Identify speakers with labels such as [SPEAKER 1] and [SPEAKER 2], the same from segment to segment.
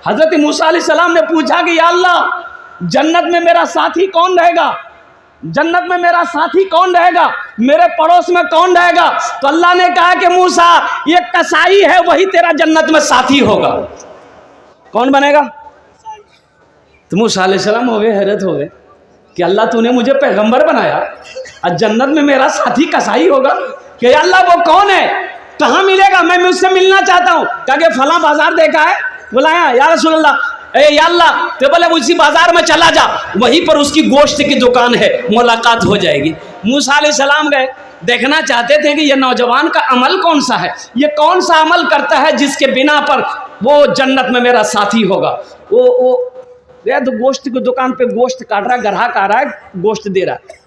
[SPEAKER 1] हजरत मूसा अलैहिस्सलाम ने पूछा कि या अल्लाह जन्नत में मेरा साथी कौन रहेगा, जन्नत में मेरा साथी कौन रहेगा, मेरे पड़ोस में कौन रहेगा। तो अल्लाह ने कहा कि मूसा ये कसाई है, वही तेरा जन्नत में साथी होगा। कौन बनेगा? तो मूसा अलैहिस्सलाम हो गए, हैरत हो गए कि अल्लाह तूने मुझे पैगंबर बनाया और जन्नत में मेरा साथी कसाई होगा। कि अल्लाह वो कौन है, कहाँ मिलेगा, मैं मुझसे मिलना चाहता हूँ। कहा कि फला बाजार देखा है, बुलाया या रसूल अल्लाह, या अल्लाह, तो बोले उसी बाजार में चला जा, वहीं पर उसकी गोश्त की दुकान है, मुलाकात हो जाएगी। मूसा अलैहिस्सलाम गए, देखना चाहते थे कि ये नौजवान का अमल कौन सा है, ये कौन सा अमल करता है जिसके बिना पर वो जन्नत में मेरा साथी होगा। वो गया तो गोश्त की दुकान पे गोश्त काट रहा है, ग्राहक आ रहा है, गोश्त दे रहा है।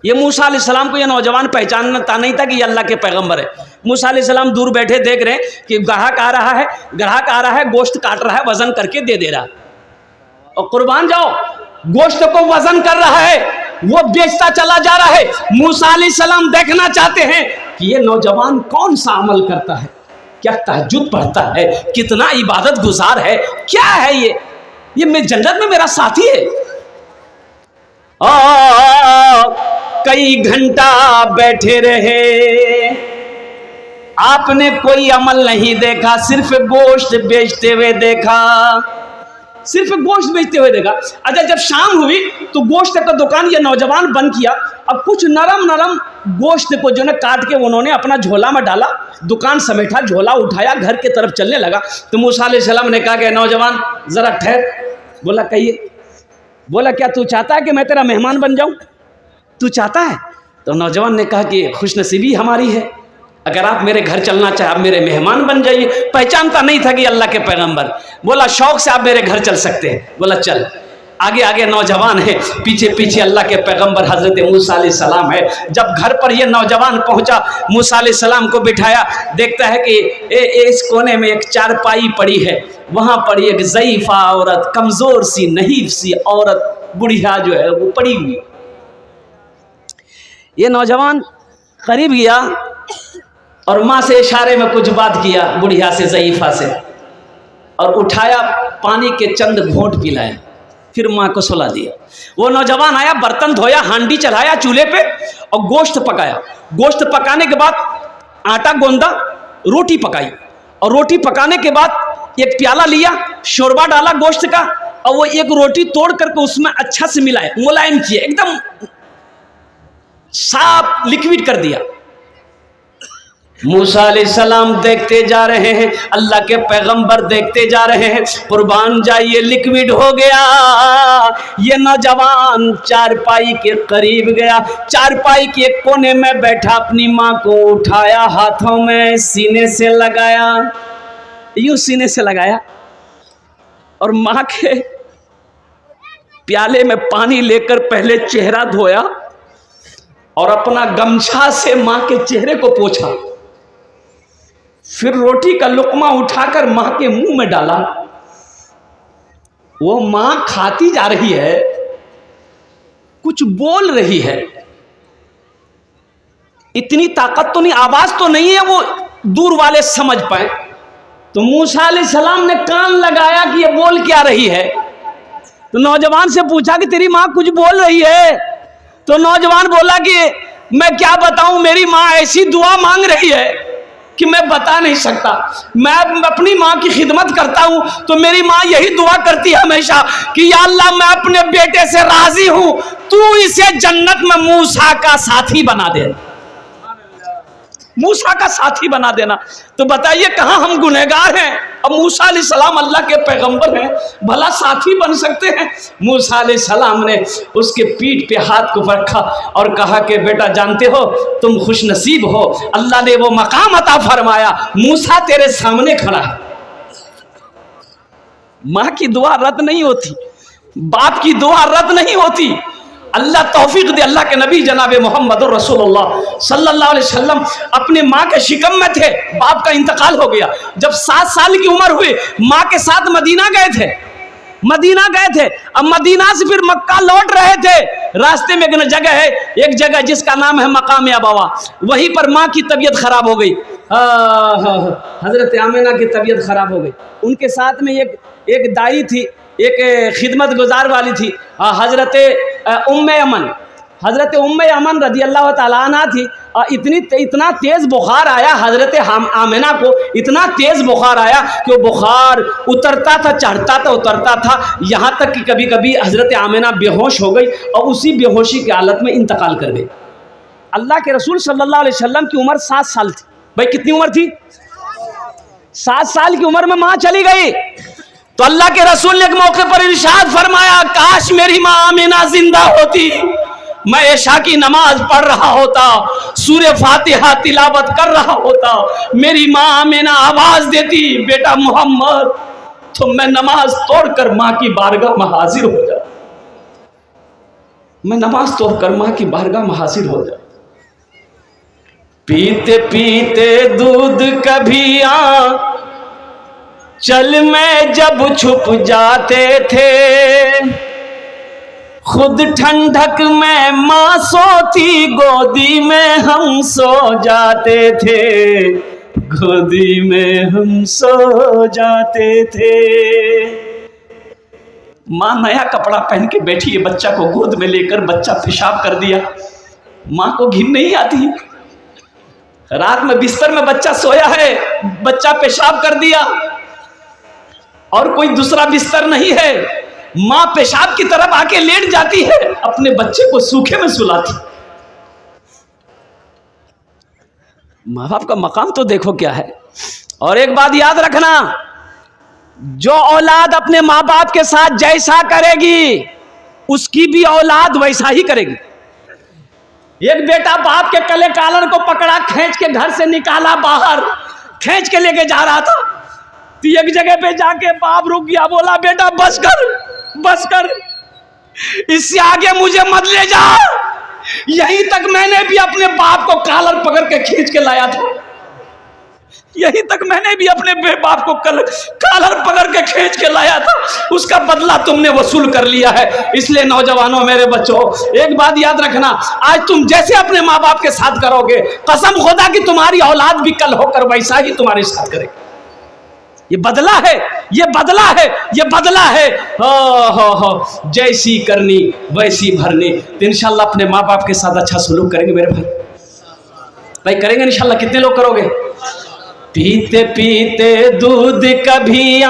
[SPEAKER 1] ये मूसा अलैहिस्सलाम को ये नौजवान पहचानता नहीं था कि ये अल्लाह के पैगंबर है। मूसा अलैहिस्सलाम दूर बैठे देख रहे हैं कि ग्राहक आ रहा है, ग्राहक आ रहा है, गोश्त काट रहा है, वजन करके दे रहा है। और कुर्बान जाओ, गोश्त को वजन कर रहा है, वो बेचता चला जा रहा है। मूसा अलैहिस्सलाम देखना चाहते हैं कि ये नौजवान कौन सा अमल करता है, क्या तहज्जुद पढ़ता है, कितना इबादत गुजार है, क्या है ये मैं जन्नत में मेरा साथी है। कई घंटा बैठे रहे, आपने कोई अमल नहीं देखा, सिर्फ गोश्त बेचते हुए देखा, सिर्फ गोश्त बेचते हुए देखा। अच्छा, जब शाम हुई तो गोश्त का दुकान ये नौजवान बंद किया। अब कुछ नरम नरम गोश्त को जो है काट के उन्होंने अपना झोला में डाला, दुकान समेटा, झोला उठाया, घर की तरफ चलने लगा। तो मूसा अलैहिस्सलाम ने कहा कि नौजवान जरा ठहर। बोला कहिए। बोला क्या तू चाहता है कि मैं तेरा मेहमान बन जाऊं, तू चाहता है? तो नौजवान ने कहा कि खुशनसीबी हमारी है, अगर आप मेरे घर चलना चाहे, आप मेरे मेहमान बन जाइए। पहचानता नहीं था कि अल्लाह के पैगंबर। बोला शौक से आप मेरे घर चल सकते हैं। बोला चल। आगे आगे नौजवान है, पीछे पीछे अल्लाह के पैगंबर हजरत मूसा अलैहिस्सलाम है। जब घर पर यह नौजवान पहुंचा, मूसा अलैहिस्सलाम को बिठाया, देखता है कि इस कोने में एक चारपाई पड़ी है, वहां पर एक ज़ईफ़ा औरत, कमजोर सी नहीफ सी औरत, बुढ़िया जो है वो पड़ी हुई। ये नौजवान करीब गया और माँ से इशारे में कुछ बात किया, बुढ़िया से, ज़ईफ़ा से, और उठाया, पानी के चंद घोंट पिलाए, फिर माँ को सुला दिया। वो नौजवान आया, बर्तन धोया, हांडी चढ़ाया चूल्हे पे और गोश्त पकाया। गोश्त पकाने के बाद आटा गोंदा, रोटी पकाई, और रोटी पकाने के बाद एक प्याला लिया, शोरबा डाला गोश्त का, और वो एक रोटी तोड़ करके उसमें अच्छा से मिलाया, मुलायम किया, एकदम साफ लिक्विड कर दिया। मूसा अलैहिस्सलाम देखते जा रहे हैं, अल्लाह के पैगंबर देखते जा रहे हैं। कुर्बान जाइए, लिक्विड हो गया। ये नौजवान चारपाई के करीब गया, चारपाई के कोने में बैठा, अपनी माँ को उठाया, हाथों में सीने से लगाया, यूं सीने से लगाया, और माँ के प्याले में पानी लेकर पहले चेहरा धोया और अपना गमछा से माँ के चेहरे को पोंछा। फिर रोटी का लुकमा उठाकर माँ के मुंह में डाला। वो माँ खाती जा रही है, कुछ बोल रही है, इतनी ताकत तो नहीं, आवाज तो नहीं है वो दूर वाले समझ पाए। तो मूसा अलैहिस्सलाम ने कान लगाया कि ये बोल क्या रही है। तो नौजवान से पूछा कि तेरी माँ कुछ बोल रही है। तो नौजवान बोला कि मैं क्या बताऊं, मेरी माँ ऐसी दुआ मांग रही है कि मैं बता नहीं सकता। मैं अपनी माँ की खिदमत करता हूँ तो मेरी माँ यही दुआ करती है हमेशा कि या अल्लाह, मैं अपने बेटे से राजी हूँ, तू इसे जन्नत में मूसा का साथी बना दे, मूसा का साथी बना देना। तो बताइए कहाँ हम गुनहगार हैं। अब मूसा अलैहिस्सलाम अल्लाह के पैगंबर हैं, भला साथी बन सकते हैं। मूसा अलैहिस्सलाम ने उसके पीठ पे हाथ को रखा और कहा कि बेटा जानते हो तुम खुशनसीब हो, अल्लाह ने वो मकाम अता फरमाया, मूसा तेरे सामने खड़ा है। माँ की दुआ रद्द नहीं होती, बाप की दुआ रद्द नहीं होती। अल्लाह तौफीक दे। अल्लाह के नबी जनाब मोहम्मद रसूलुल्लाह सल्लल्लाहु अलैहि वसल्लम अपने माँ के शिकम में थे, बाप का इंतकाल हो गया। जब 7 साल की उम्र हुई, माँ के साथ मदीना गए थे, मदीना गए थे। अब मदीना से फिर मक्का लौट रहे थे, रास्ते में एक जगह है, एक जगह जिसका नाम है मकाम अबवा, वहीं पर माँ की तबीयत खराब हो गई। हज़रत आमिना की तबीयत ख़राब हो गई। उनके साथ में एक दाई थी, एक खिदमत गुजार वाली थी, हज़रत उम्मे अमन रज़ी अल्लाह ताला अन्हा थी। इतना तेज़ बुखार आया हज़रत आमिना को, इतना तेज़ बुखार आया कि वो बुखार उतरता था, चढ़ता था, उतरता था, यहाँ तक कि कभी कभी हज़रत आमिना बेहोश हो गई और उसी बेहोशी की हालत में इंतकाल कर गई। अल्लाह के रसूल सल्लल्लाहु अलैहि वसल्लम की उम्र 7 साल थी। भाई कितनी उम्र थी? 7 साल की उम्र में माँ चली गई। तो अल्लाह के रसूल ने एक मौके पर इरशाद फरमाया, काश मेरी माँ आमिना जिंदा होती, मैं ऐशा की नमाज पढ़ रहा होता, सूरह फातिहा तिलावत कर रहा होता, मेरी माँ आमिना आवाज देती बेटा मोहम्मद, तो मैं नमाज तोड़कर माँ की बारगाह में हाजिर हो जाता, मैं नमाज तोड़कर माँ की बारगाह में हाजिर हो जाता। पीते पीते दूध कभी चल में जब छुप जाते थे, खुद ठंडक में माँ सोती, गोदी में हम सो जाते थे, गोदी में हम सो जाते थे। माँ नया कपड़ा पहन के बैठी है, बच्चा को गोद में लेकर, बच्चा पेशाब कर दिया, माँ को घिन नहीं आती। रात में बिस्तर में बच्चा सोया है, बच्चा पेशाब कर दिया और कोई दूसरा बिस्तर नहीं है, माँ पेशाब की तरफ आके लेट जाती है, अपने बच्चे को सूखे में सुलाती। माँ बाप का मकाम तो देखो क्या है। और एक बात याद रखना, जो औलाद अपने माँ बाप के साथ जैसा करेगी उसकी भी औलाद वैसा ही करेगी। एक बेटा बाप के कले कालन को पकड़ा, खींच के घर से निकाला बाहर, खींच के लेके जा रहा था, तो एक जगह पे जाके बाप रुक गया, बोला बेटा बस कर, इससे आगे मुझे मत ले जा। यहीं तक मैंने भी अपने बाप को कालर पकड़ के खींच के लाया था, यहीं तक मैंने भी अपने बाप को कालर पकड़ के खींच के लाया था, उसका बदला तुमने वसूल कर लिया है। इसलिए नौजवानों, मेरे बच्चों, एक बात याद रखना, आज तुम जैसे अपने माँ बाप के साथ करोगे, कसम खुदा की तुम्हारी औलाद भी कल होकर वैसा ही तुम्हारे साथ करेगी। ये बदला है, ये बदला है, ये बदला है। हो जैसी करनी वैसी भरनी। तो इंशाल्लाह अपने माँ बाप के साथ अच्छा सलूक करेंगे मेरे भाई करेंगे इंशाल्लाह। कितने लोग करोगे? पीते पीते दूध कभी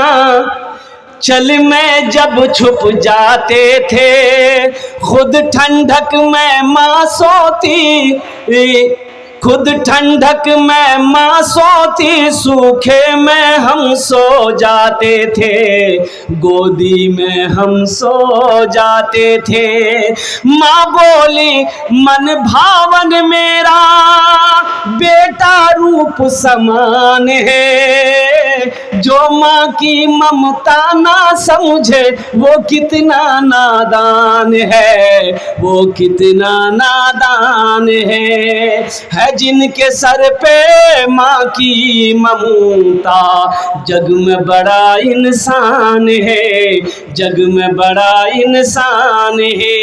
[SPEAKER 1] चल में जब छुप जाते थे, खुद ठंडक में माँ सोती, खुद ठंडक में माँ सोती, सूखे में हम सो जाते थे, गोदी में हम सो जाते थे। माँ बोली मन भावन मेरा बेटा रूप समान है, जो माँ की ममता ना समझे वो कितना नादान है, वो कितना नादान है जिनके सर पे माँ की ममता, जग में बड़ा इंसान है, जग में बड़ा इंसान है।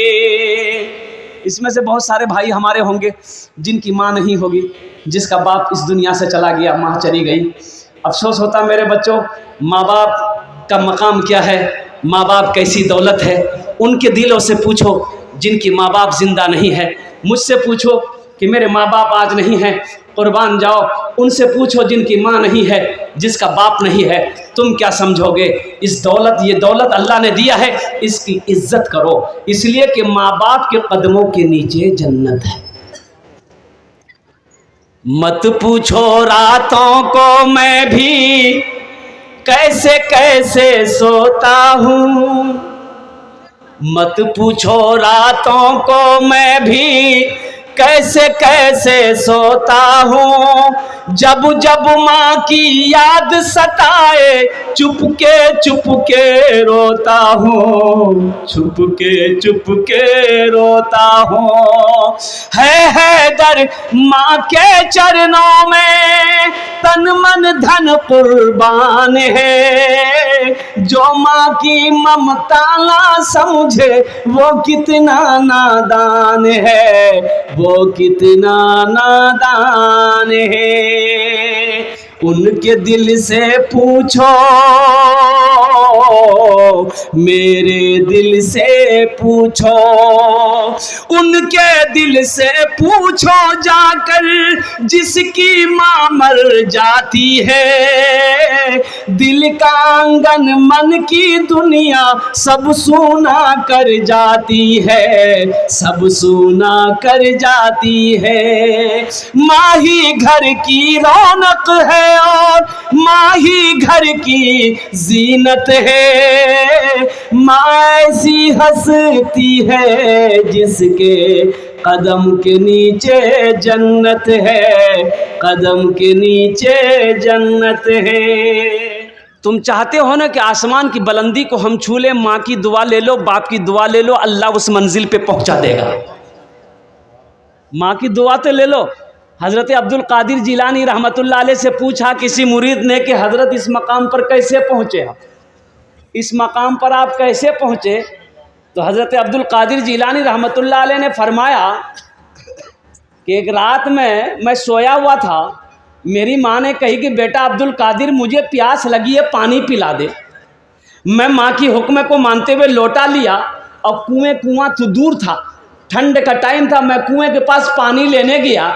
[SPEAKER 1] इसमें से बहुत सारे भाई हमारे होंगे जिनकी माँ नहीं होगी, जिसका बाप इस दुनिया से चला गया, माँ चली गई। अफसोस होता मेरे बच्चों, माँ बाप का मकाम क्या है, माँ बाप कैसी दौलत है। उनके दिलों से पूछो जिनकी माँ बाप जिंदा नहीं है। मुझसे पूछो कि मेरे माँ बाप आज नहीं हैं, कुर्बान जाओ। उनसे पूछो जिनकी माँ नहीं है, जिसका बाप नहीं है, तुम क्या समझोगे? इस दौलत, ये दौलत अल्लाह ने दिया है, इसकी इज्जत करो, इसलिए कि माँ बाप के कदमों के नीचे जन्नत है। मत पूछो रातों को मैं भी कैसे कैसे सोता हूँ, मत पूछो रातों को मैं भी कैसे कैसे सोता हूँ, जब जब माँ की याद सताए चुपके चुपके रोता हूँ, चुपके रोता हूँ। है दर माँ के चरणों में तन मन धन कुर्बान है, जो माँ की ममता ना समझे वो कितना नादान है, वो कितना नादान है। उनके दिल से पूछो, मेरे दिल से पूछो, उनके दिल से पूछो जाकर जिसकी माँ मर जाती है। दिल का आंगन मन की दुनिया सब सूना कर जाती है, सब सूना कर जाती है। माँ ही घर की रौनक है और माँ ही घर की जीनत है। माँ ऐसी हंसती है जिसके कदम के नीचे जन्नत है, कदम के नीचे जन्नत है। तुम चाहते हो ना कि आसमान की बुलंदी को हम छू लें, माँ की दुआ ले लो, बाप की दुआ ले लो, अल्लाह उस मंजिल पे पहुंचा देगा। माँ की दुआ तो ले लो। हज़रत अब्दुल कादिर जिलानी रहमतुल्लाह अलैह से पूछा किसी मुरीद ने कि हज़रत इस मकाम पर कैसे पहुँचे आप, इस मकाम पर आप कैसे पहुँचे? तो हज़रत अब्दुल कादिर जिलानी रहमतुल्लाह अलैह ने फरमाया कि एक रात में मैं सोया हुआ था, मेरी माँ ने कही कि बेटा अब्दुल कादिर मुझे प्यास लगी है, पानी पिला दे। मैं माँ की हुक्म को मानते हुए लोटा लिया और कुआं तो दूर था, ठंड का टाइम था, मैं कुएं के पास पानी लेने गया।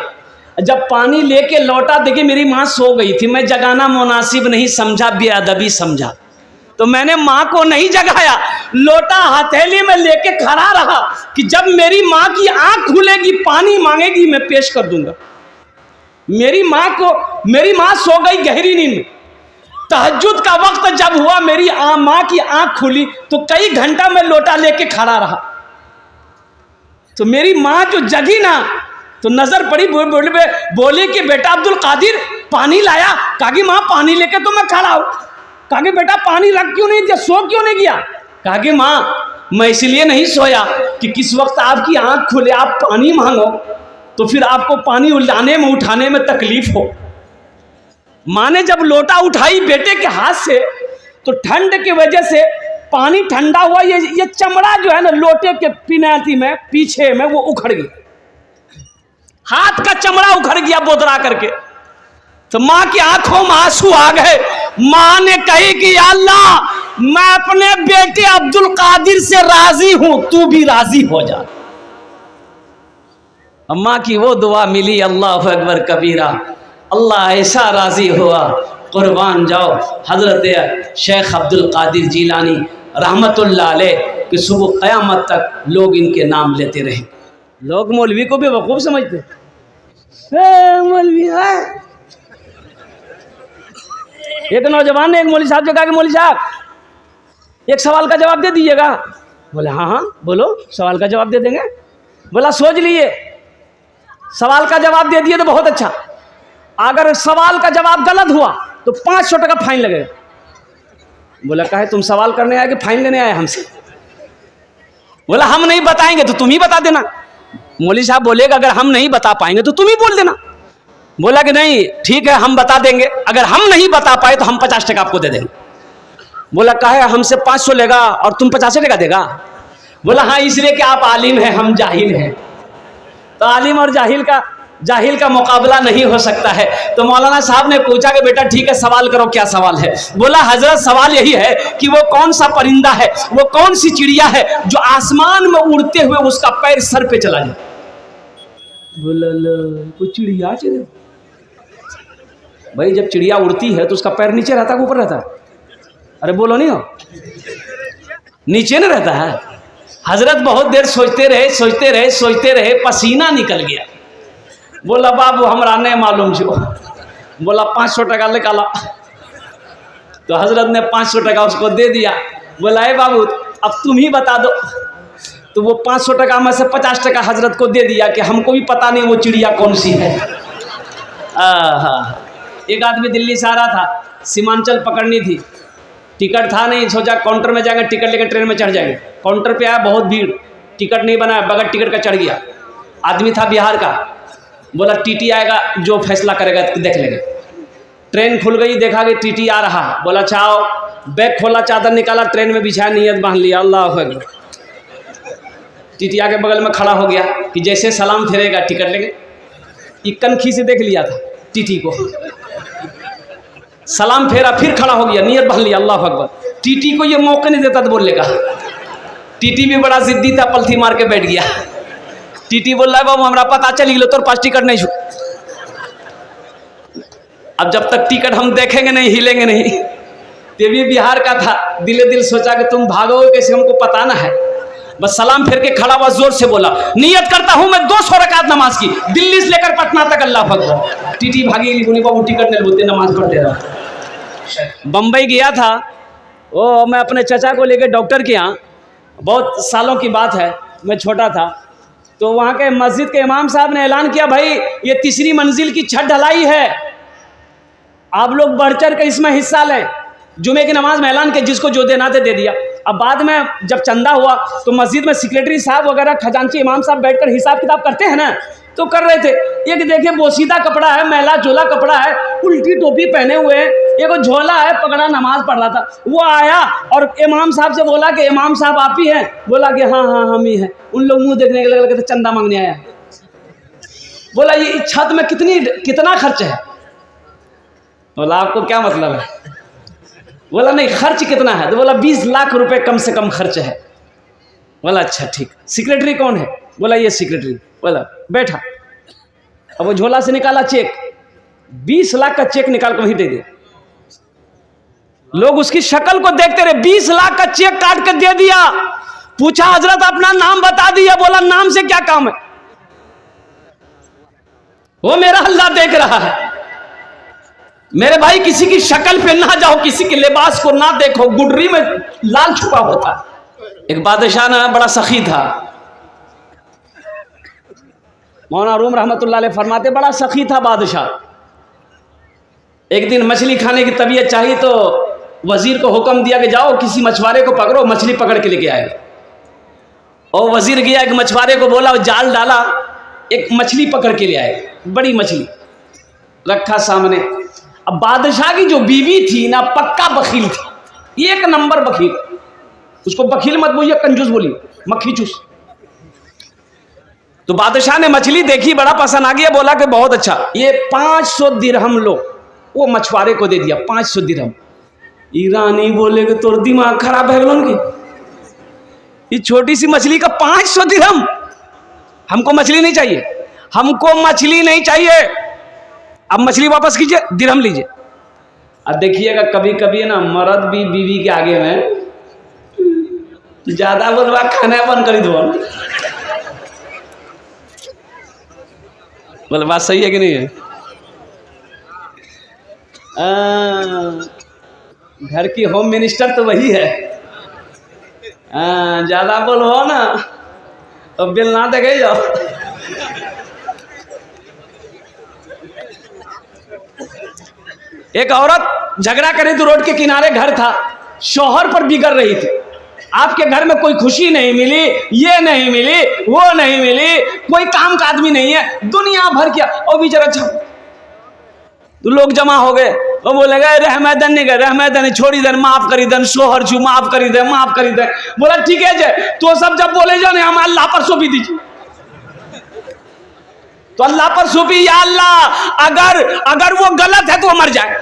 [SPEAKER 1] जब पानी लेके लौटा देखी मेरी माँ सो गई थी। मैं जगाना मुनासिब नहीं समझा, बेअदबी समझा, तो मैंने माँ को नहीं जगाया, लोटा हथेली में लेके खड़ा रहा कि जब मेरी माँ की आंख खुलेगी पानी मांगेगी मैं पेश कर दूंगा। मेरी माँ सो गई गहरी नींद में। तहज्जुद का वक्त जब हुआ मेरी माँ की आंख खुली तो कई घंटा मैं लोटा लेके खड़ा रहा। तो मेरी माँ जो जगी ना तो नजर पड़ी, बोली कि बेटा अब्दुल कादिर पानी लाया। कहा कि माँ पानी लेके तो मैं खड़ा हूं। कहा कि बेटा पानी रख क्यों नहीं दिया, सो क्यों नहीं गया? कहा कि माँ मैं इसलिए नहीं सोया कि किस वक्त आपकी आंख खुले आप पानी मांगो तो फिर आपको पानी लाने में उठाने में तकलीफ हो। माँ ने जब लोटा उठाई बेटे के हाथ से तो ठंड की वजह से पानी ठंडा हुआ, ये चमड़ा जो है ना लोटे के पिनाती में पीछे में वो उखड़ गया, हाथ का चमड़ा उखड़ गया बोदरा करके। तो माँ की आंखों में आंसू आ गए। माँ ने कही कि अल्लाह मैं अपने बेटे अब्दुल कादिर से राजी हूं, तू भी राजी हो जा। अम्मा की वो दुआ मिली, अल्लाह अकबर कबीरा, अल्लाह ऐसा राजी हुआ, कुर्बान जाओ हजरत शेख अब्दुल कादिर जिलानी रहमतुल्लाह अलैह कि सुबह क़यामत तक लोग इनके नाम लेते रहे। लोग मौलवी को भी बेवकूफ समझते, मौलवी है। एक नौजवान ने एक मौलवी साहब से कहा कि मौलवी साहब एक सवाल का जवाब दे दीजिएगा। बोले हाँ हाँ बोलो, सवाल का जवाब दे देंगे। बोला सोच लिए, सवाल का जवाब दे दिए तो बहुत अच्छा, अगर सवाल का जवाब गलत हुआ तो 500 टका फाइन लगेगा। बोला काहे तुम सवाल करने आए कि फाइन लेने आए हमसे? बोला हम नहीं बताएंगे तो तुम ही बता देना। मौलवी साहब बोलेगा अगर हम नहीं बता पाएंगे तो तुम ही बोल देना। बोला कि नहीं ठीक है हम बता देंगे, अगर हम नहीं बता पाए तो हम 50 टका आपको दे देंगे। बोला काहे हमसे 500 लेगा और तुम 50 टका देगा? बोला हाँ इसलिए कि आप आलिम हैं हम जाहिल हैं, तो आलिम और जाहिल का मुकाबला नहीं हो सकता है। तो मौलाना साहब ने पूछा कि बेटा ठीक है सवाल करो, क्या सवाल है? बोला हजरत सवाल यही है कि वो कौन सा परिंदा है, वो कौन सी चिड़िया है जो आसमान में उड़ते हुए उसका पैर सर पे चला जाए? बोला कोई चिड़िया चले भाई, जब चिड़िया उड़ती है तो उसका पैर नीचे रहता है ऊपर रहता है? अरे बोलो नहीं हो, नीचे नहीं रहता है। हजरत बहुत देर सोचते रहे, पसीना निकल गया। बोला बाबू हमरा नहीं मालूम जो। बोला 500 टका निकाला। तो हजरत ने 500 टका उसको दे दिया। बोला ए बाबू अब तुम ही बता दो। तो वो 500 टका में से 50 टका हजरत को दे दिया कि हमको भी पता नहीं वो चिड़िया कौन सी है। एक आदमी दिल्ली से आ रहा था, सीमांचल पकड़नी थी, टिकट था नहीं, सोचा काउंटर में जाएंगे टिकट लेकर ट्रेन में चढ़ जाएंगे। काउंटर पे आया बहुत भीड़, टिकट नहीं बनाया, बगैर टिकट का चढ़ गया। आदमी था बिहार का, बोला टीटी आएगा जो फैसला करेगा देख लेंगे। ट्रेन खुल गई, देखा कि टीटी आ रहा, बोला चाओ बैग खोला, चादर निकाला, ट्रेन में बिछाया, नियत बांध लिया, अल्लाह अकबर। टिटिया के बगल में खड़ा हो गया कि जैसे सलाम फेरेगा टिकट लेंगे। कनखी से देख लिया था टीटी को, सलाम फेरा, फिर खड़ा हो गया, नियत बांध लिया, अल्लाह अकबर। टीटी को ये मौका नहीं देता था बोलने का। टीटी भी बड़ा जिद्दी था, पलथी मार के बैठ गया। टीटी बोल रहा है बाबू हमारा पता चल गया, तोर पास टिकट नहीं छू। अब जब तक टिकट हम देखेंगे नहीं, हिलेंगे नहीं। ये भी बिहार का था, दिले दिल सोचा कि तुम भागोगे कैसे, हमको पता ना है। बस सलाम फिर के खड़ा हुआ, जोर से बोला, नियत करता हूं मैं 200 रकात नमाज की, दिल्ली से लेकर पटना तक, अल्लाह अकबर। टीटी भागी, बोली बाबू टिकट नहीं बोलते, नमाज पढ़ते रहा। बम्बई गया था वो, मैं अपने चचा को लेकर डॉक्टर के यहाँ, बहुत सालों की बात है, मैं छोटा था। तो वहाँ के मस्जिद के इमाम साहब ने ऐलान किया, भाई ये 3री मंजिल की छत ढलाई है, आप लोग बढ़ चढ़ के इसमें हिस्सा लें। जुमे की नमाज में ऐलान किया, जिसको जो देना थे दे दिया। अब बाद में जब चंदा हुआ तो मस्जिद में सेक्रेटरी साहब वगैरह, खजांची इमाम साहब बैठकर हिसाब किताब करते हैं ना, तो कर रहे थे। एक देखिए बोसीदा कपड़ा है, मैला झोला कपड़ा है, उल्टी टोपी पहने हुए हैं, एक झोला है, पकड़ा नमाज पढ़ रहा था। वो आया और इमाम साहब से बोला कि इमाम साहब आप ही हैं? बोला कि हाँ हाँ हम ही हैं। उन लोग मुंह देखने के लगे, चंदा मांगने आया। बोला ये छत में कितना खर्च है? बोला आपको क्या मतलब है? बोला नहीं खर्च कितना है? तो बोला 20 लाख रुपए कम से कम खर्च है। बोला अच्छा ठीक। सेक्रेटरी कौन है? बोला ये सेक्रेटरी। बोला बैठा। अब वो झोला से निकाला चेक, 20 लाख का चेक निकाल कर वहीं दे दिया। लोग उसकी शक्ल को देखते रहे, 20 लाख का चेक काट कर दे दिया। पूछा हजरत अपना नाम बता दिया। बोला नाम से क्या काम है, वो मेरा अल्लाह देख रहा है। मेरे भाई किसी की शक्ल पे ना जाओ, किसी के लिबास को ना देखो, गुडरी में लाल छुपा होता है। एक बादशाह ना बड़ा सखी था, मौलाना रूम रहमतुल्लाह अलैह फरमाते बड़ा सखी था बादशाह। एक दिन मछली खाने की तबीयत चाहिए तो वजीर को हुक्म दिया कि जाओ किसी मछुआरे को पकड़ो, मछली पकड़ के लेके आए। और वजीर गया, एक मछुआरे को बोला, जाल डाला, एक मछली पकड़ के ले आए, बड़ी मछली रखा सामने। अब बादशाह की जो बीवी थी ना, पक्का बखील थी, 1 नंबर बखील। उसको बखील मत बोलिए, कंजूस बोलिए, मक्खी चूस। तो बादशाह ने मछली देखी, बड़ा पसंद आ गया, बोला कि बहुत अच्छा, ये 500 दिरहम लो। वो मछुआरे को दे दिया 500 दिरहम। ईरानी बोले कि तोर दिमाग खराब है कि ये छोटी सी मछली का 500 दिरहम? हमको मछली नहीं चाहिए, हमको मछली नहीं चाहिए। अब मछली वापस कीजिए, दिरहम लीजिए। अब देखिएगा कभी कभी ना मर्द भी बीवी के आगे में ज्यादा बोलवा, खाना बंद कर दो। बोले बात सही है कि नहीं है? घर की होम मिनिस्टर तो वही है। ज्यादा बोलो ना तो बिल ना देखे जाओ। एक औरत झगड़ा करे तो रोड के किनारे घर था, शौहर पर बिगड़ रही थी। आपके घर में कोई खुशी नहीं मिली, ये नहीं मिली, वो नहीं मिली, कोई काम का आदमी नहीं है, दुनिया भर किया। और बेचारा अच्छा तो लोग जमा हो गए, वो बोले गए रहमदन नहीं गए, रहमदन छोड़ी देन, माफ करी देन, शोहर छू माफ करी दे, माफ करी दे। बोला ठीक है जे, तो सब जब बोले जाओ हम अल्लाह पर सौंपी दीजिए। तो अल्लाह पर सौंपी, या अल्लाह अगर वो गलत है तो वो मर जाए,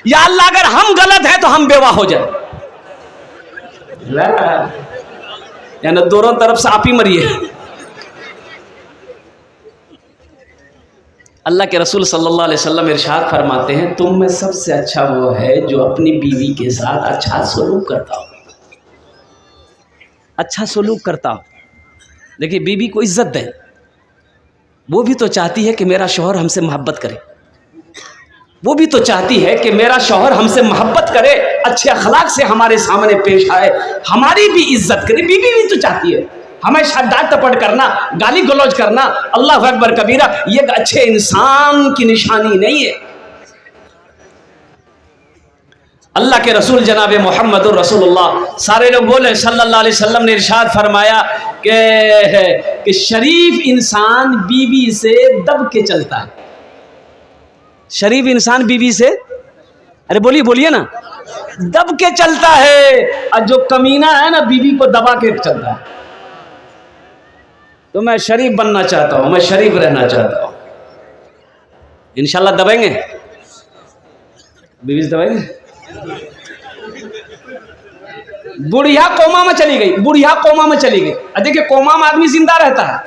[SPEAKER 1] या अल्लाह अगर हम गलत है तो हम बेवा हो जाए। यानी दोनों तरफ से आप ही मरिए। अल्लाह के रसूल सल्लल्लाहु अलैहि वसल्लम इरशाद फरमाते हैं, तुम में सबसे अच्छा वो है जो अपनी बीवी के साथ अच्छा सलूक करता हो, अच्छा सलूक करता हो। देखिए बीवी को इज्जत दे, वो भी तो चाहती है कि मेरा शौहर हमसे मोहब्बत करे, वो भी तो चाहती है कि मेरा शौहर हमसे मोहब्बत करे, अच्छे अखलाक से हमारे सामने पेश आए, हमारी भी इज्जत करे। बीवी भी तो चाहती है, हमेशा डांट टपट करना, गाली गलौज करना, अल्लाह अकबर कबीरा, ये अच्छे इंसान की निशानी नहीं है। अल्लाह के रसूल जनाब मोहम्मद रसूलुल्लाह, सारे लोग बोले सल्लल्लाहु अलैहि वसल्लम ने इरशाद फरमाया कि शरीफ इंसान बीवी से दब के चलता है। शरीफ इंसान बीवी से, अरे बोलिए बोलिए ना, दब के चलता है, और जो कमीना है ना बीवी को दबा के चलता है। तो मैं शरीफ बनना चाहता हूं, मैं शरीफ रहना चाहता हूं। इंशाल्लाह दबाएंगे, बीवी से दबाएंगे। बुढ़िया कोमा में चली गई, बुढ़िया कोमा में चली गई। देखिए कोमा में आदमी जिंदा रहता है,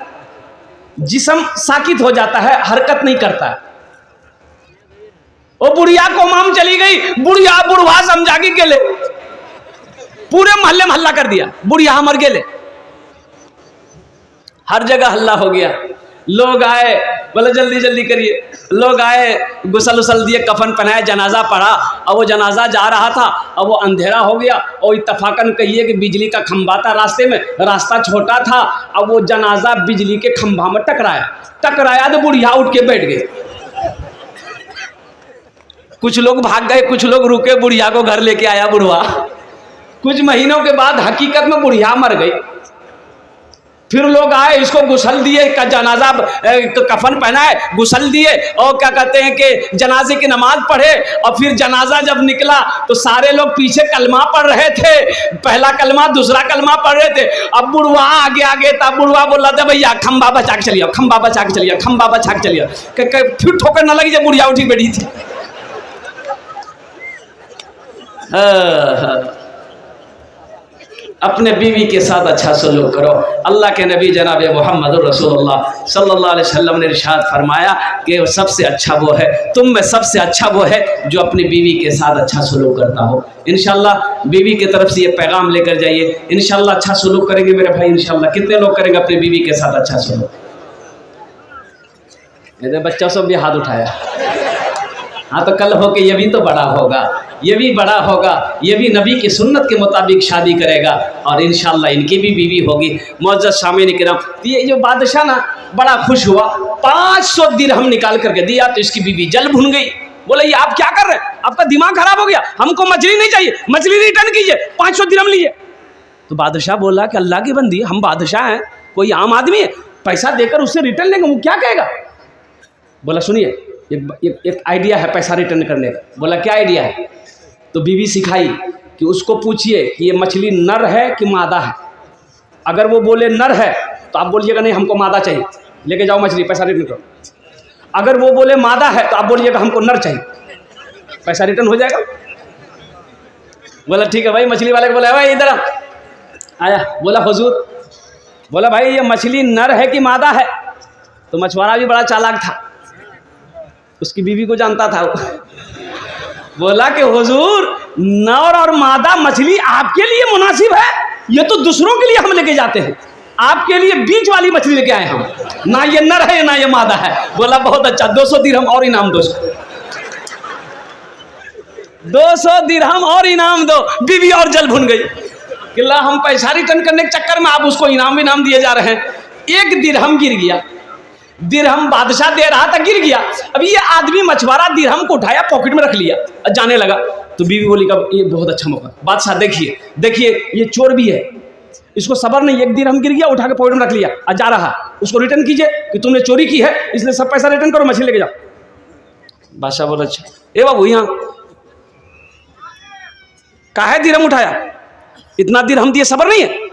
[SPEAKER 1] जिस्म साकित हो जाता है, हरकत नहीं करता है। वो बुढ़िया कोमा में चली गई, बुढ़िया बुढ़वा समझा के गेले, पूरे मोहल्ले में हल्ला कर दिया, बुढ़िया मर गेले। हर जगह हल्ला हो गया। लोग आए, बोले जल्दी जल्दी करिए। लोग आए, गुसल उसल दिए, कफन पहनाए, जनाजा पड़ा। अब वो जनाजा जा रहा था, अब वो अंधेरा हो गया, और इत्तफाकन कहिए कि बिजली का खंभा था रास्ते में, रास्ता छोटा था। अब वो जनाजा बिजली के खंभा में टकराया तो बुढ़िया उठ के बैठ गई। कुछ लोग भाग गए, कुछ लोग रुके, बुढ़िया को घर लेके आया बुढ़वा। कुछ महीनों के बाद हकीकत में बुढ़िया मर गई। फिर लोग आए, इसको गुसल दिए, का जनाजा कफन पहनाए, गुसल दिए, और क्या कहते हैं कि जनाजे की नमाज पढ़े। और फिर जनाजा जब निकला तो सारे लोग पीछे कलमा पढ़ रहे थे, पहला कलमा दूसरा कलमा पढ़ रहे थे। अब बुढ़वा आगे आगे था, बुढ़वा बोल रहा था भैया खंभा बचा के चलिए, खंभा बचा के चलिए, खंभा बचा के चलिए। फिर ठोकर न लगी जब बुढ़िया उठी बैठी थी। अपने बीवी के साथ अच्छा सलूक करो। अल्लाह के नबी जनाब मोहम्मद रसूलुल्लाह सल्लल्लाहु अलैहि वसल्लम ने इरशाद फरमाया कि सबसे अच्छा वो है, तुम में सबसे अच्छा वो है जो अपनी बीवी के साथ अच्छा सलूक करता हो। इंशाल्लाह बीवी की तरफ से ये पैगाम लेकर जाइए। इंशाल्लाह अच्छा सलूक करेंगे मेरे भाई। इंशाल्लाह कितने लोग करेंगे अपनी बीवी के साथ अच्छा सलूक? ये बच्चा सब भी हाथ उठाया। हाँ, तो कल हो के ये भी तो बड़ा होगा, ये भी बड़ा होगा, ये भी नबी की सुन्नत के मुताबिक शादी करेगा, और इंशाल्लाह इनकी भी बीवी होगी। मुअज़्ज़ज़ सामीन किराम, ये जो बादशाह ना बड़ा खुश हुआ, 500 दिरहम निकाल करके दिया तो इसकी बीवी जल भुन गई। बोले ये आप क्या कर रहे हैं, आपका दिमाग खराब हो गया, हमको मछली नहीं चाहिए, मछली रिटर्न कीजिए, 500 दिरहम लिए। तो बादशाह बोला कि अल्लाह की बंदी, हम बादशाह हैं, कोई आम आदमी है, पैसा देकर उससे रिटर्न लेंगे, वो क्या कहेगा? बोला सुनिए एक आइडिया है पैसा रिटर्न करने का। बोला क्या आइडिया है? तो बीवी सिखाई कि उसको पूछिए कि ये मछली नर है कि मादा है। अगर वो बोले नर है तो आप बोलिएगा नहीं हमको मादा चाहिए, लेके जाओ मछली, पैसा रिटर्न करो। अगर वो बोले मादा है तो आप बोलिएगा हमको नर चाहिए, पैसा रिटर्न हो जाएगा। बोला ठीक है भाई। मछली वाले को बोला भाई इधर आया। बोला हुजूर, बोला भाई ये मछली नर है कि मादा है? तो मछुआरा भी बड़ा चालाक था, उसकी बीवी को जानता था। बोला कि हुजूर नर और मादा मछली आपके लिए मुनासिब है, ये तो दूसरों के लिए हम लेके जाते हैं, आपके लिए बीच वाली मछली लेके आए हम, ना ये नर है ना ये मादा है। बोला बहुत अच्छा, 200 दिरहम और इनाम दो, 200 दिरहम और इनाम दो। बीवी और जल भुन गई कि ला हम पैसा रिटर्न करने के चक्कर में आप उसको इनाम दिए जा रहे हैं। 1 दिरहम गिर गया, दिरहम बादशाह दे रहा था, गिर गया। अभी ये आदमी मछुआरा दिरहम को उठाया, पॉकेट में रख लिया, जाने लगा। तो बीवी बोली का ये बहुत अच्छा मौका। बादशाह देखिए ये चोर भी है, इसको सबर नहीं, 1 दिरहम गिर गया, उठा के पॉकेट में रख लिया, जा रहा, उसको रिटर्न कीजिए कि तुमने चोरी की है, इसलिए सब पैसा रिटर्न करो, मछली लेके जाओ। बादशाह बोला अच्छा। ए बाबू यहाँ काहे दिरहम उठाया, इतना दिरहम दिए, सबर नहीं है?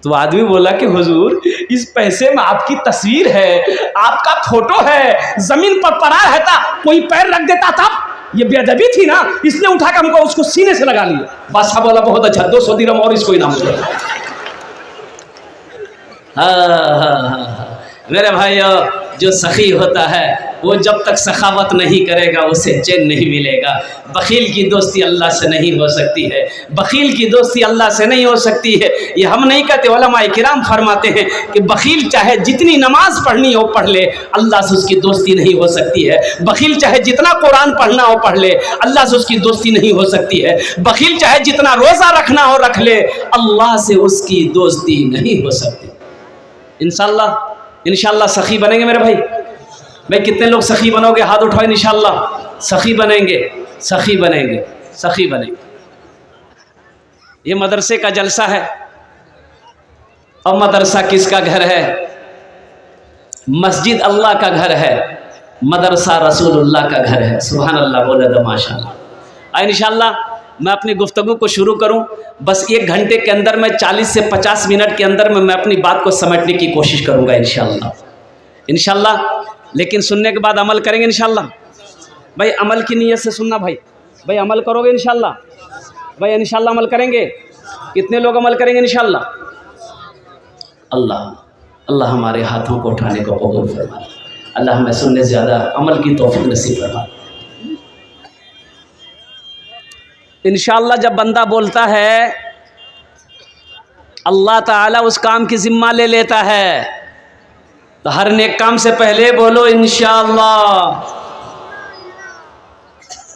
[SPEAKER 1] तो आदमी बोला कि हुजूर इस पैसे में आपकी तस्वीर है, आपका फोटो है, जमीन पर पड़ा रहता कोई पैर रख देता था, ये बेअदबी थी ना, इसलिए उठा के हमको उसको सीने से लगा लिया। बादशाह बोला बहुत अच्छा, 200 दिरहम और इसको इनाम दो। हाँ। मेरे भाइयों, जो सखी होता है वो जब तक सखावत नहीं करेगा उसे चैन नहीं मिलेगा। बखील की दोस्ती अल्लाह से नहीं हो सकती है, बखील की दोस्ती अल्लाह से नहीं हो सकती है। ये हम नहीं कहते, उलमाए किराम फरमाते हैं कि बखील चाहे जितनी नमाज पढ़नी हो पढ़ ले, अल्लाह से उसकी दोस्ती नहीं हो सकती है। बखील चाहे जितना कुरान पढ़ना हो पढ़ ले, अल्लाह से उसकी दोस्ती नहीं हो सकती है। बखील चाहे जितना रोज़ा रखना हो रख ले, अल्लाह से उसकी दोस्ती नहीं हो सकती। इंशाल्लाह सखी बनेंगे मेरे भाई। भाई कितने लोग सखी बनोगे, हाथ उठाओ। इंशाल्लाह सखी बनेंगे, सखी बनेंगे, सखी बनेंगे। ये मदरसे का जलसा है, और मदरसा किसका घर है? मस्जिद अल्लाह का घर है, मदरसा रसूलुल्लाह का घर है। सुभान अल्लाह, बोले तो माशाअल्लाह। इंशाल्लाह मैं अपनी गुफ्तगू को शुरू करूं, बस 1 घंटे के अंदर में 40 से 50 मिनट के अंदर में मैं अपनी बात को समेटने की कोशिश करूंगा इंशाअल्लाह। लेकिन सुनने के बाद अमल करेंगे इंशाअल्लाह। भाई अमल की नीयत से सुनना भाई अमल करोगे इंशाअल्लाह? भाई इंशाअल्लाह अमल करेंगे? कितने लोग अमल करेंगे इंशाअल्लाह? अल्लाह हमारे हाथों को उठाने को कबूल फरमा। अल्लाह हमें सुनने से ज़्यादा अमल की तौफीक नसीब फरमा। इंशाअल्लाह जब बंदा बोलता है अल्लाह ताला उस काम की जिम्मा ले लेता है, तो हर नेक काम से पहले बोलो इंशाअल्लाह।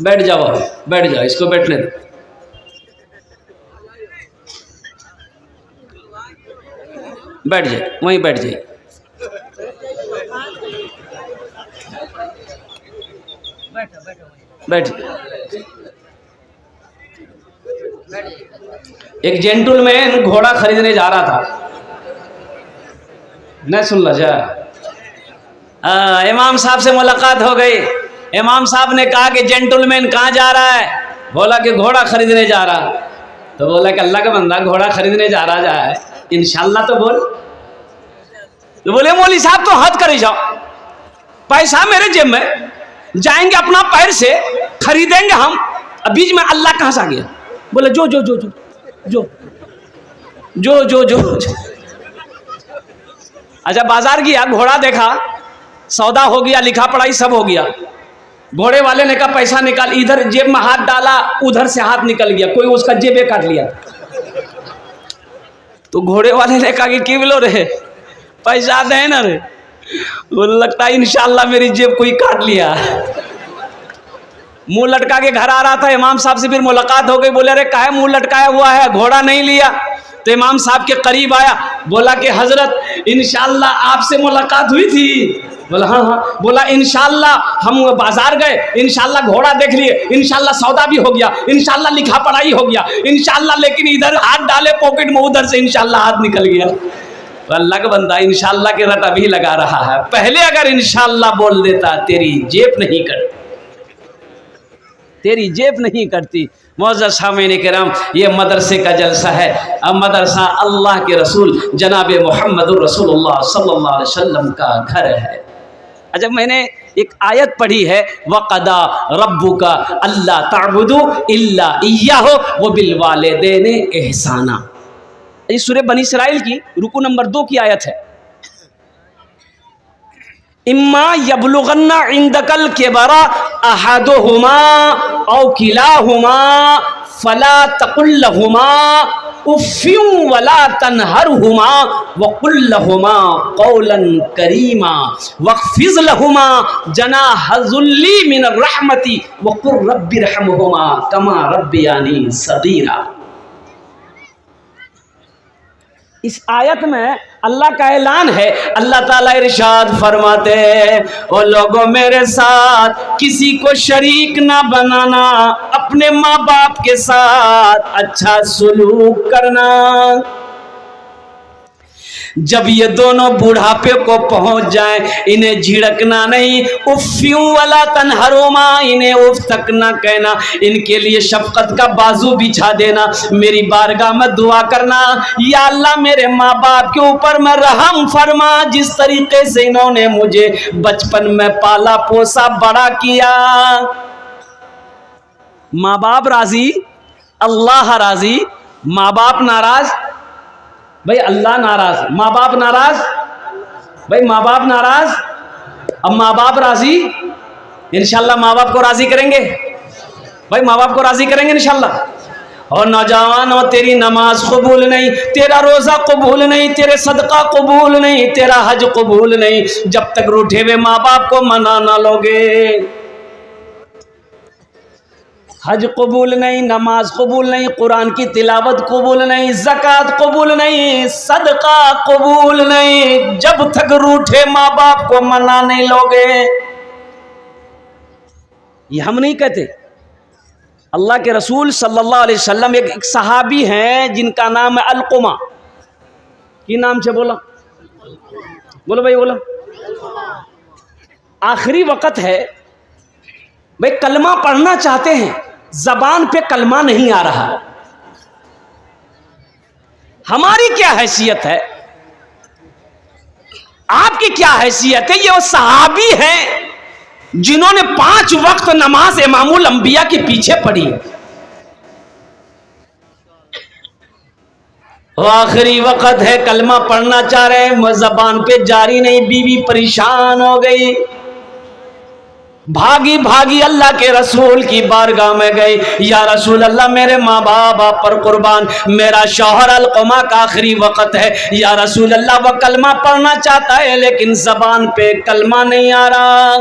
[SPEAKER 1] बैठ जाओ, इसको बैठने दो। बैठ जाए, वहीं बैठ जाइए। बैठ। एक जेंटलमैन घोड़ा खरीदने जा रहा था, नहीं सुन ला जा। इमाम साहब से मुलाकात हो गई। इमाम साहब ने कहा कि जेंटलमैन कहाँ जा रहा है? बोला कि घोड़ा खरीदने जा रहा। तो बोला कि अल्लाह का बंदा घोड़ा खरीदने जा रहा है, इंशाअल्लाह तो बोल। तो बोले मौली साहब तो हद कर जाओ, पैसा मेरे जेब में, जाएंगे अपना पैर से खरीदेंगे हम, बीच में अल्लाह कहाँ से आ गया? बोले जो जो जो जो जो जो जो जो अच्छा बाजार गया, घोड़ा देखा, सौदा हो गया, लिखा पढ़ाई सब हो गया। घोड़े वाले ने कहा पैसा निकाल, इधर जेब में हाथ डाला, उधर से हाथ निकल गया, कोई उसका जेबे काट लिया। तो घोड़े वाले ने कहा कि बोलो रे पैसा दे ना रे। बोले लगता है इंशाअल्लाह मेरी जेब कोई काट लिया। मुंह लटका के घर आ रहा था, इमाम साहब से फिर मुलाकात हो गई। बोले अरे काहे मुंह लटकाया हुआ है, घोड़ा नहीं लिया? तो इमाम साहब के करीब आया, बोला कि हजरत इंशाअल्लाह आपसे मुलाकात हुई थी। बोला हाँ। बोला इंशाअल्लाह हम बाजार गए, इंशाअल्लाह घोड़ा देख लिए, इंशाअल्लाह सौदा भी हो गया, इंशाअल्लाह लिखा पढ़ाई हो गया, इंशाअल्लाह, लेकिन इधर हाथ डाले पॉकेट में, उधर से इंशाअल्लाह हाथ निकल गया। तो अल्लाह का बंदा इंशाअल्लाह के रट अभी लगा रहा है, पहले अगर इंशाअल्लाह बोल देता तेरी जेब नहीं करती, तेरी जेब नहीं करती। मौजूद सामीन किराम, ये मदरसे का जलसा है। अब मदरसा अल्लाह के रसूल जनाब मोहम्मद रसूलुल्लाह सल्लल्लाहु अलैहि वसल्लम का घर है। अच्छा मैंने एक आयत पढ़ी है, वक़दा रब्बुका अल्ला ताबुदू इल्ला इय्याहु व बिल वालिदैनि इहसाना। ये सूरह बनी इसराइल की रुकू नंबर 2 की आयत है। इम्मा यबलुगन्ना इंदकल किबरा अहदुहुमा औ किलाहुमा फला तकुल लहुमा उफ़्फिन वला तनहरहुमा वकुल लहुमा कौलन करीमा वख़्फ़िज़ लहुमा जनाहज़ुल्ली मिनर रहमति वक़ुल रब्बिरहमहुमा कमा रब्बियानी सग़ीरा। इस आयत में अल्लाह का ऐलान है। अल्लाह ताला इरशाद फरमाते हैं, ओ लोगों मेरे साथ किसी को शरीक ना बनाना, अपने माँ बाप के साथ अच्छा सलूक करना। जब ये दोनों बुढ़ापे को पहुंच जाएं, इन्हें झिड़कना नहीं, उफ़्फ़ियों वाला तनहरुमा, इन्हें उफ तक ना कहना, इनके लिए शफकत का बाजू बिछा देना, मेरी बारगाह में दुआ करना, या अल्लाह मेरे माँ बाप के ऊपर में रहम फरमा, जिस तरीके से इन्होंने मुझे बचपन में पाला पोसा बड़ा किया। माँ बाप राजी, अल्लाह राजी, माँ बाप नाराज, भाई अल्लाह नाराज, माँ बाप नाराज, भाई माँ बाप नाराज, अब माँ बाप राजी, इंशाल्लाह माँ बाप को राजी करेंगे, भाई माँ बाप को राजी करेंगे इंशाल्लाह। और नौजवानों तेरी नमाज कबूल नहीं, तेरा रोज़ा कबूल नहीं, तेरे सदका कबूल नहीं, तेरा हज कबूल नहीं, जब तक रूठे हुए माँ बाप को मना ना लोगे। हज कबूल नहीं, नमाज कबूल नहीं, कुरान की तिलावत कबूल नहीं, ज़कात कबूल नहीं, सदका कबूल नहीं, जब तक रूठे माँ बाप को मना नहीं लोगे। ये हम नहीं कहते, अल्लाह के रसूल सल्लल्लाहु अलैहि वसल्लम, एक सहाबी हैं जिनका नाम है अलकुमा। की नाम से बोला, बोलो भाई बोलो। आखिरी वक़्त है भाई, कलमा पढ़ना चाहते हैं, जबान पे कलमा नहीं आ रहा, हमारी क्या हैसियत है, आपकी क्या हैसियत है? ये वो सहाबी हैं जिन्होंने 5 वक्त नमाज इमामुल अंबिया के पीछे पढ़ी है। आखिरी वक्त है, कलमा पढ़ना चाह रहे हैं, ज़बान पे जारी नहीं, बीवी परेशान हो गई, भागी भागी अल्लाह के रसूल की बारगाह में गई। या रसूल अल्लाह, मेरे माँ बाप आप पर कुर्बान, मेरा शौहर अलक़मा का आखिरी वक्त है। या रसूल अल्लाह, वह कलमा पढ़ना चाहता है लेकिन ज़बान पे कलमा नहीं आ रहा।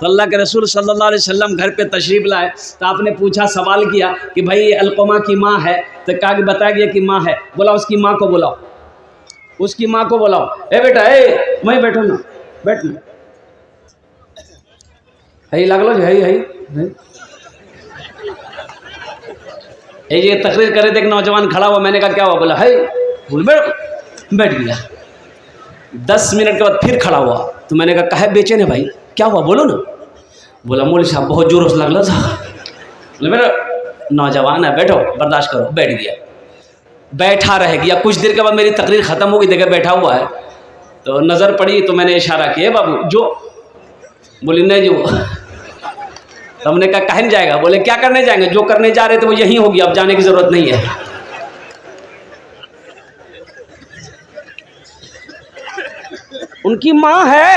[SPEAKER 1] तो अल्लाह के रसूल सल्लल्लाहु अलैहि वसल्लम घर पे तशरीफ़ लाए तो आपने पूछा, सवाल किया कि भाई अलक़मा की माँ है? तो कहा कि बताया गया कि माँ है। बोला उसकी माँ को बुलाओ, उसकी माँ को बुलाओ। ए बेटा, ए मैं बैठो ना, बैठ ना, है लगलो जो है ये तकरीर करे थे, एक नौजवान खड़ा हुआ, मैंने कहा क्या हुआ? बोला है, बोल बैठ गया। 10 मिनट के बाद फिर खड़ा हुआ तो मैंने कहा कहे बेचैन है भाई, क्या हुआ बोलो ना। बोला मौलवी साहब बहुत जोर से लगला था। बोले मेरा नौजवान है, बैठो बर्दाश्त करो। बैठ गया, बैठा रह गया। कुछ देर के बाद मेरी तकरीर ख़त्म हो गई, देखा बैठा हुआ है तो नज़र पड़ी तो मैंने इशारा किया, बाबू जो। बोले नहीं जो। तो हमने कहा कहीं नहीं जाएगा। बोले क्या करने जाएंगे? जो करने जा रहे थे वो यहीं होगी, अब जाने की ज़रूरत नहीं है। उनकी माँ है,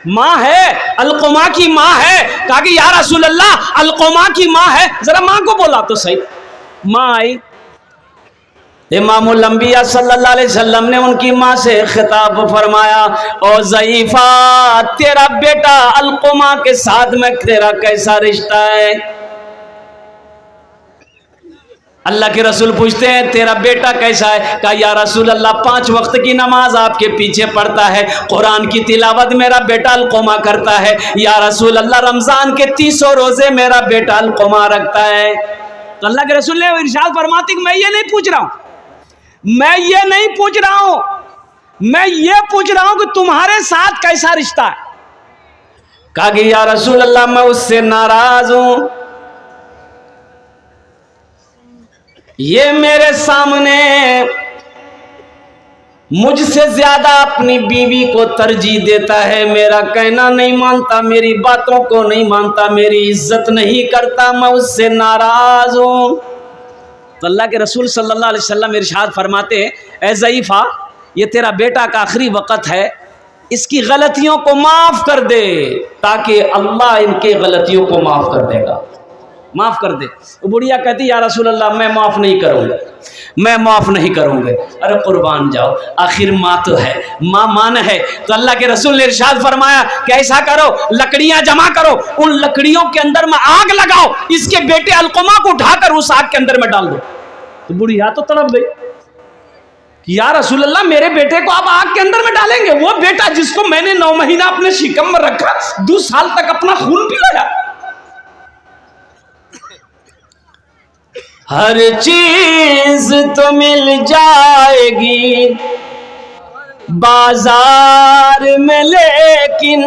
[SPEAKER 1] माँ है, अलक़मा की माँ है। कहा कि या रसूल अल्लाह, अलक़मा की माँ है, जरा माँ को बोला तो सही। माँ आई, इमामुल अंबिया सल्लल्लाहु अलैहि वसल्लम ने उनकी माँ से खिताब फरमाया, ओ ज़ईफ़ा, तेरा बेटा अलक़मा के साथ में तेरा कैसा रिश्ता है? अल्लाह के रसूल पूछते हैं तेरा बेटा कैसा है? कहा या रसूल अल्लाह, 5 वक्त की नमाज आपके पीछे पढ़ता है, कुरान की तिलावत मेरा बेटा अलक़मा करता है। या रसूल अल्लाह, रमज़ान के 30 रोज़े मेरा बेटा अलक़मा रखता है। तो अल्लाह के रसूल ने इरशाद फरमाते कि मैं ये नहीं पूछ रहा हूँ, मैं ये नहीं पूछ रहा हूँ, मैं ये पूछ रहा हूँ कि तुम्हारे साथ कैसा रिश्ता है। कहा कि या रसूल अल्लाह, मैं उससे नाराज हूँ, ये मेरे सामने मुझसे ज्यादा अपनी बीवी को तरजीह देता है, मेरा कहना नहीं मानता, मेरी बातों को नहीं मानता, मेरी इज्जत नहीं करता, मैं उससे नाराज हूँ। तो अल्लाह के रसूल सल्लल्लाहु अलैहि वसल्लम इरशाद फरमाते हैं, ए ज़ईफ़ा, ये तेरा बेटा का आखिरी वक़्त है, इसकी गलतियों को माफ़ कर दे, ताकि अल्लाह इनके गलतियों को माफ़ कर देगा, माफ़ कर दे। वो बुढ़िया कहती या रसूल अल्लाह, मैं माफ़ नहीं करूँगा, मैं माफ़ नहीं करूँगा। अरे कुर्बान जाओ, आखिर माँ तो है, माँ मान है। तो अल्लाह के रसूल ने इरशाद फरमाया कि ऐसा करो, लकड़ियाँ जमा करो, उन लकड़ियों के अंदर में आग लगाओ, इसके बेटे अलक़मा को उठाकर उस आग के अंदर में डाल दो। तो बुढ़िया तो तड़प गई कि या रसूल अल्लाह, मेरे बेटे को आप आग के अंदर में डालेंगे? वो बेटा जिसको मैंने 9 महीना अपने शिकम में रखा, 2 साल तक अपना खून पिलाया। हर चीज तो मिल जाएगी बाजार में, लेकिन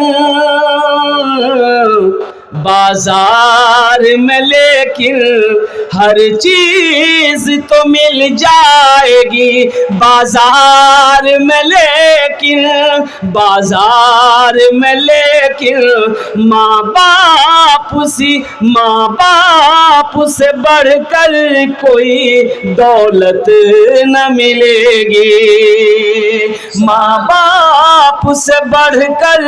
[SPEAKER 1] बाजार में, लेकिन हर चीज तो मिल जाएगी बाजार में, लेकिन बाजार में, लेकिन माँ बाप से बढ़कर कोई दौलत न मिलेगी, माँ बाप से बढ़कर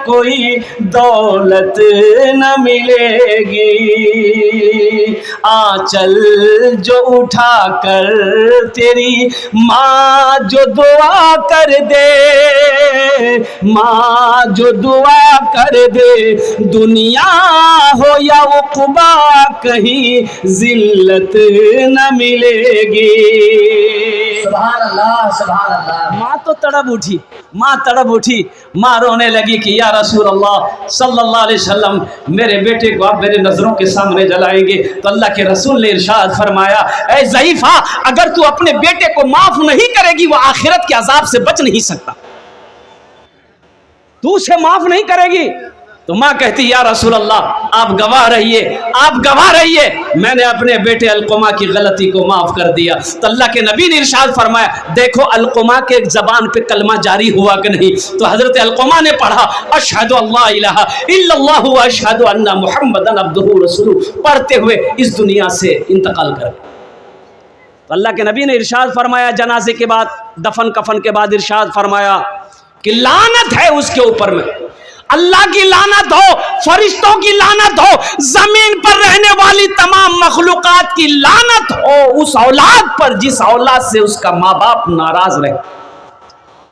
[SPEAKER 1] कोई दौलत न मिलेगी। आंचल जो उठा कर तेरी माँ जो दुआ कर दे, माँ जो दुआ कर दे, दुनिया हो या उक़बा कहीं जिल्लत न मिलेगी।
[SPEAKER 2] सुभान अल्लाह, सुभान अल्लाह।
[SPEAKER 1] माँ तो तड़प उठी, माँ तड़प उठी, माँ रोने लगी कि या रसूल अल्लाह सल्लल्लाहु अलैहि वसल्लम, मेरे बेटे को आप मेरे नजरों के सामने जलाएंगे। तो अल्लाह के रसूल ने इरशाद फरमाया, ऐ ज़ईफ़ा, अगर तू अपने बेटे को माफ नहीं करेगी, वो आखिरत के अजाब से बच नहीं सकता। तू उसे माफ नहीं करेगी तो माँ कहती या रसूल अल्लाह, आप गवाह रहिए, आप गवाह रहिए, मैंने अपने बेटे अलकुमा की गलती को माफ़ कर दिया। तो अल्लाह के नबी ने इरशाद फरमाया, देखो अलकुमा के ज़बान पे कलमा जारी हुआ कि नहीं? तो हज़रत अलकुमा ने पढ़ा अशहदु अल्ला इलाहा इल्लल्लाह व अशहदु अन्ना मुहम्मदन अब्दुहु रसूलुहु, पढ़ते हुए इस दुनिया से इंतकाल कर गए। तो अल्लाह के नबी ने इरशाद फरमाया, जनाजे के बाद, दफन कफन के बाद इरशाद फरमाया कि लानत है उसके ऊपर में, अल्लाह की लानत हो, फरिश्तों की लानत हो, जमीन पर रहने वाली तमाम मखलूकात की लानत हो उस औलाद पर जिस औलाद से उसका माँ बाप नाराज रहे।